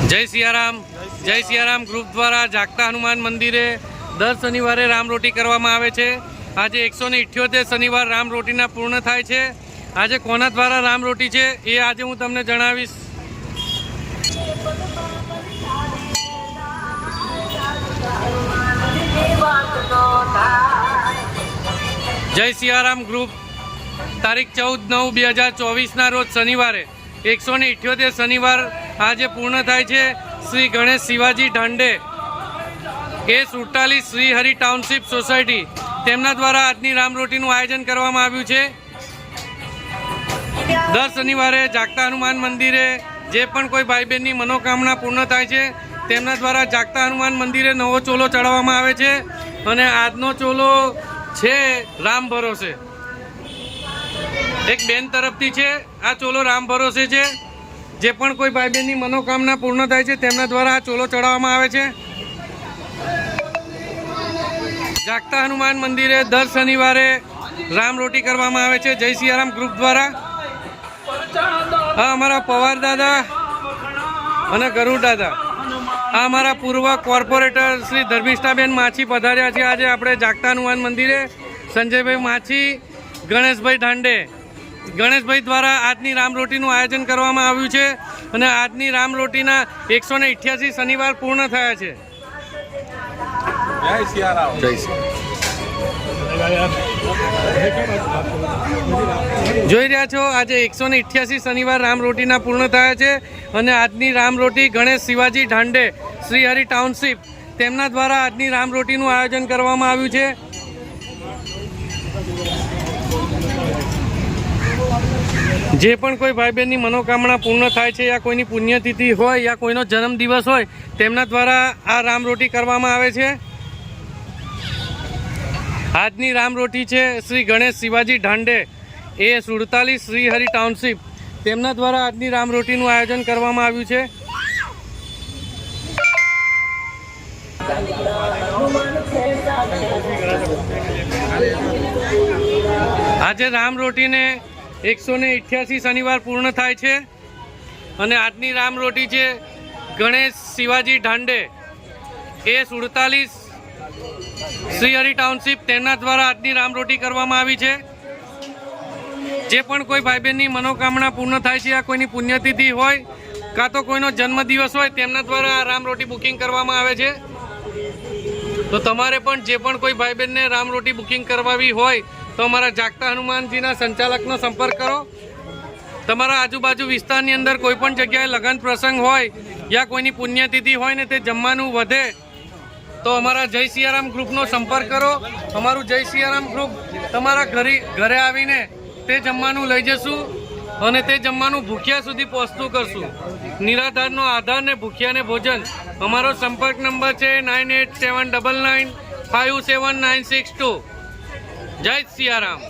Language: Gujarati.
જય સિયારામ ગ્રુપ દ્વારા જાગતા હનુમાન મંદિરે દર શનિવારે રામરોટી કરવામાં આવે છે। આજે 178 શનિવાર રામરોટીના પૂર્ણ થાય છે। આજે કોના દ્વારા રામરોટી છે એ આજે હું તમને જણાવીશ। જય સિયારામ ગ્રુપ તારીખ 14/9/2024 રોજ શનિવારે 178 શનિવાર આજે પૂર્ણ થાય છે। Shri Ganesh Shivaji Dhande A47 Shri Hari township society તેમના દ્વારા આજની રામરોટીનું આયોજન કરવામાં આવ્યું છે। દર શનિવારે જાગતા હનુમાન મંદિરે જે પણ કોઈ ભાઈ બહેનની મનોકામના પૂર્ણ થાય છે તેમના દ્વારા જાગતા હનુમાન મંદિરે નવો ચોલો ચડાવવામાં આવે છે અને આજનો ચોલો છે રામ ભરોસે। એક બેન તરફથી છે આ ચોલો રામ ભરોસે છે। જે પણ કોઈ ભાઈ બહેનની મનોકામના પૂર્ણ થાય છે તેમના દ્વારા આ ચોલો ચડાવવામાં આવે છે। જાગતા હનુમાન મંદિરે દર શનિવારે રામરોટી કરવામાં આવે છે જય સિયારામ ગ્રુપ દ્વારા। આ અમારા પવાર દાદા અને ગરુડ દાદા, આ અમારા પૂર્વ કોર્પોરેટર શ્રી ધર્મિષ્ઠાબેન માછી પધાર્યા છે આજે આપણે જાગતા હનુમાન મંદિરે। સંજયભાઈ માછી, ગણેશભાઈ ઢાંડે, ગણેશભાઈ દ્વારા આજની રામરોટીનું આયોજન કરવામાં આવ્યું છે અને આજની રામરોટીના 188 શનિવાર પૂર્ણ થયા છે। જય સિયારામ। જોઈ રહ્યા છો આજે 188 શનિવાર રામરોટીના પૂર્ણ થયા છે અને આજની રામરોટી ગણેશ શિવાજી ઢાંડે શ્રી હરિ ટાઉનશીપ તેમના દ્વારા આજની રામરોટીનું આયોજન કરવામાં આવ્યું છે। જે પણ કોઈ ભાઈ બહેનની મનોકામના પૂર્ણ થાય છે યા કોઈની પુણ્યતિથિ હોય યા કોઈનો જન્મદિવસ હોય તેમના દ્વારા આ રામરોટી કરવામાં આવે છે। આજની રામરોટી છે શ્રી ગણેશ શિવાજી ઢાંડે A47 શ્રી હરિ ટાઉનશીપ તેમના દ્વારા આજની રામરોટીનું આયોજન કરવામાં આવ્યું છે। આજે રામરોટીને 188 શનિવાર પૂર્ણ થાય છે અને આજની રામરોટી છે ગણેશ શિવાજી ઢાંડે A47 શ્રી હરિ ટાઉનશીપ તેમના દ્વારા આજની રામરોટી કરવામાં આવી છે। જે પણ કોઈ ભાઈ બહેનની મનોકામના પૂર્ણ થાય છે યા કોઈની પુણ્યતિથિ હોય કાં તો કોઈનો જન્મદિવસ હોય તેમના દ્વારા આ રામરોટી બુકિંગ કરવામાં આવે છે। તો તમારે પણ જે પણ કોઈ ભાઈ બહેનને રામરોટી બુકિંગ કરવાવી હોય તો અમારા જાગતા હનુમાનજીના સંચાલકનો સંપર્ક કરો। તમારા આજુબાજુ વિસ્તારની અંદર કોઈ પણ જગ્યાએ લગ્ન પ્રસંગ હોય યા કોઈની પુણ્યતિથિ હોય ને તે જમવાનું વધે તો અમારા જય સિયારામ ગ્રુપનો સંપર્ક કરો। અમારું જય સિયારામ ગ્રુપ તમારા ઘરે આવીને તે જમવાનું લઈ જશું અને તે જમવાનું ભૂખ્યા સુધી પહોંચતું કરશું। નિરાધારનો આધાર ને ભૂખ્યાને ભોજન। અમારો સંપર્ક નંબર છે 9879957962। જય સિયારામ।